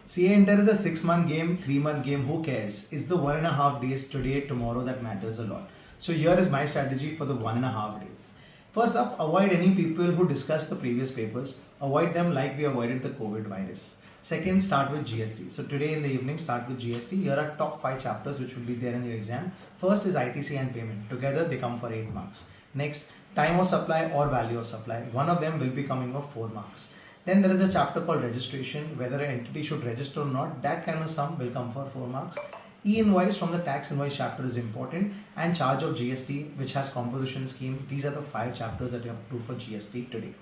CA Inter is a 6-month game, 3-month game, who cares? It's the 1.5 days today, tomorrow that matters a lot. So here is my strategy for the 1.5 days. First up, avoid any people who discuss the previous papers. Avoid them like we avoided the COVID virus. Second, start with GST. So today in the evening, start with GST. Here are top 5 chapters which will be there in your exam. First is ITC and payment. Together they come for 8 marks. Next, time of supply or value of supply. One of them will be coming for 4 marks. Then there is a chapter called registration, whether an entity should register or not. That kind of sum will come for 4 marks. E-invoice from the tax invoice chapter is important, and charge of GST, which has composition scheme. These are the 5 chapters that you have to do for GST today.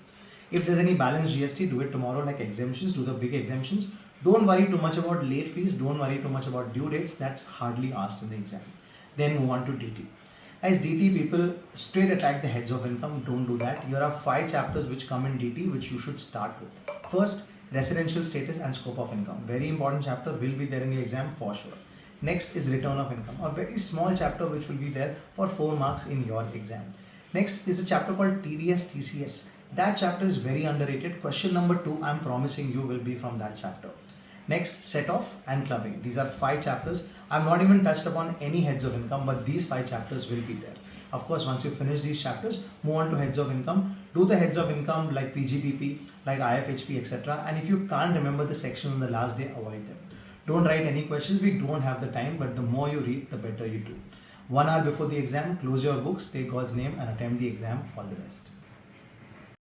If there's any balance GST, do it tomorrow, like exemptions, do the big exemptions. Don't worry too much about late fees, don't worry too much about due dates, that's hardly asked in the exam. Then move on to DT. As DT, people straight attack the heads of income, don't do that. Here are 5 chapters which come in DT which you should start with. First, residential status and scope of income. Very important chapter, will be there in the exam for sure. Next is return of income, a very small chapter which will be there for 4 marks in your exam. Next is a chapter called TDS TCS. That chapter is very underrated. Question number 2, I'm promising you, will be from that chapter. Next, set off and clubbing. These are 5 chapters. I've not even touched upon any heads of income, but these 5 chapters will be there. Of course, once you finish these chapters, move on to heads of income. Do the heads of income like PGBP, like IFHP, etc. And if you can't remember the section on the last day, avoid them. Don't write any questions. We don't have the time, but the more you read, the better you do. 1 hour before the exam, close your books, take God's name and attempt the exam. All the best.